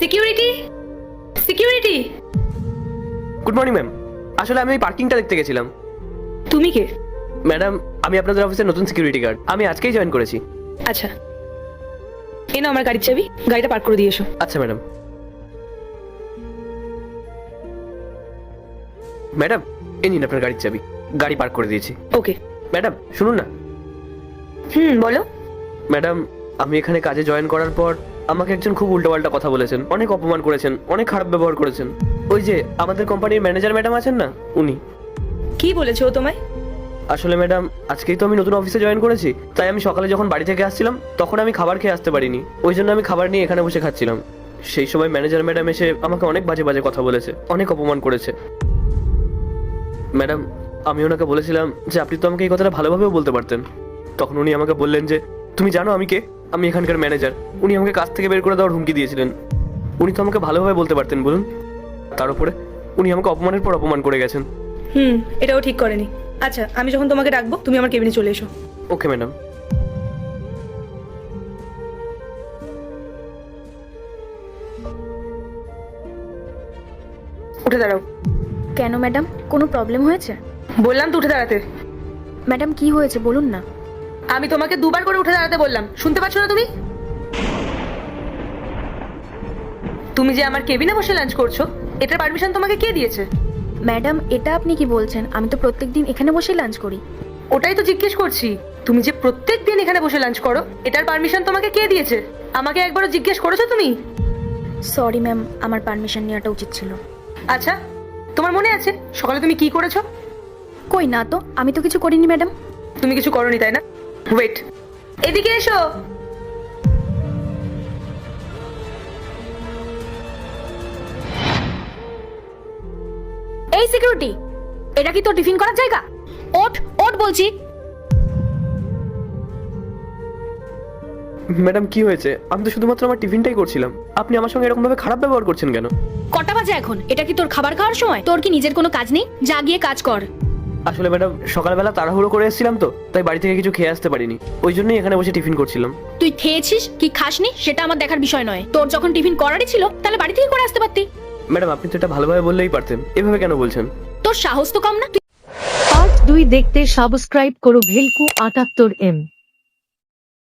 Security, security. Good morning ma'am. আসলে আমি ওই পার্কিংটা দেখতে গেছিলাম। তুমি কে? ম্যাডাম, আমি আপনাদের অফিসের নতুন সিকিউরিটি গার্ড। আমি আজকেই জয়েন করেছি। আচ্ছা, এ নাও আমার গাড়ির চাবি, গাড়িটা পার্ক করে দিয়ে এসো। আচ্ছা ম্যাডাম। ম্যাডাম, এই নিন আপনার গাড়ির চাবি। গাড়ি পার্ক করে দিয়েছি। ওকে। ম্যাডাম শুনুন না। বলো। ম্যাডাম, আমি এখানে কাজে জয়েন করার পর আমাকে একজন খুব উল্টোপাল্টা কথা বলেছেন, অনেক অপমান করেছেন, অনেক খারাপ ব্যবহার করেছেন। ওই যে আমাদের কোম্পানির ম্যানেজার ম্যাডাম আছেন না, উনি। কি বলেছো ও তোমায়? আসলে ম্যাডাম, আজকেই তো আমি নতুন অফিসে জয়েন করেছি, তাই আমি সকালে যখন বাড়ি থেকে আসছিলাম তখন আমি খাবার খেয়ে আসতে পারিনি। ওই জন্য আমি খাবার নিয়ে এখানে বসে খাচ্ছিলাম। সেই সময় ম্যানেজার ম্যাডাম এসে আমাকে অনেক বাজে বাজে কথা বলেছে, অনেক অপমান করেছে। ম্যাডাম, আমি ওনাকে বলেছিলাম যে আপনি তো আমাকে এই কথাটা ভালোভাবেও বলতে পারতেন। তখন উনি আমাকে বললেন যে তুমি জানো আমি কে, আমি এখানকার ম্যানেজার। উনি আমাকে কাজ থেকে বের করে দেওয়ার হুমকি দিয়েছিলেন। উনি তো আমাকে ভালোভাবে বলতে পারতেন বলুন। তার উপরে উনি আমাকে অপমানের পর অপমান করে গেছেন। এটাও ঠিক করেনি। আচ্ছা, আমি যখন তোমাকে ডাকবো তুমি আমার কেবিনে চলে এসো। Okay madam. উঠে দাঁড়াও। কেন ম্যাডাম, কোনো প্রবলেম হয়েছে? বললাম তো উঠে দাঁড়াতে। ম্যাডাম কি হয়েছে বলুন না। আমি তোমাকে দুবার করে উঠে দাঁড়াতে বললাম, শুনতে পাচ্ছ না তুমি? তুমি যে আমার কেবিনে বসে লাঞ্চ করছো, এটার পারমিশন তোমাকে কে দিয়েছে? ম্যাডাম, এটা আপনি কি বলছেন? আমি তো প্রত্যেকদিন এখানে বসে লাঞ্চ করি। ওটাই তো জিজ্ঞেস করছি। তুমি যে প্রত্যেকদিন এখানে বসে লাঞ্চ করো, এটার পারমিশন তোমাকে কে দিয়েছে? আমাকে একবারও জিজ্ঞেস করেছো তুমি? সরি ম্যাম, আমার পারমিশন নেওয়াটা উচিত ছিল। আচ্ছা, তোমার মনে আছে সকালে তুমি কি করেছো? কই না তো, আমি তো কিছু করিনি ম্যাডাম। তুমি কিছু করোনি তাই না? ওয়েট, এদিকে এসো। এই সিকিউরিটি, এটা কি তোর টিফিন করার জায়গা? ওঠ ওঠ বলছি। ম্যাডাম কি হয়েছে? আমি তো শুধুমাত্র আমার টিফিনটাই করছিলাম। আপনি আমার সঙ্গে এরকম ভাবে খারাপ ব্যবহার করছেন কেন? কটা বাজে এখন? এটা কি তোর খাবার খাওয়ার সময়? তোর কি নিজের কোনো কাজ নেই? যা গিয়ে কাজ কর। আসলে ম্যাডাম, সকালবেলা তাড়াহুড়ো করে এসেছিলাম তো, তাই বাড়ি থেকে কিছু খেয়ে আসতে পারিনি। ওই জন্যই এখানে বসে টিফিন করছিলাম। তুই খেয়েছিস কি খাসনি সেটা আমার দেখার বিষয় নয়। তোর যখন টিফিন করারই ছিল তাহলে বাড়ি থেকে করে আসতে পারতি। ম্যাডাম, আপনি তো এটা ভালোভাবে বললেই পারতেন, এভাবে কেন বলছেন? তোর সাহস তো কম না। পার্ট 2 দেখতে সাবস্ক্রাইব করো ভেলকু 78M।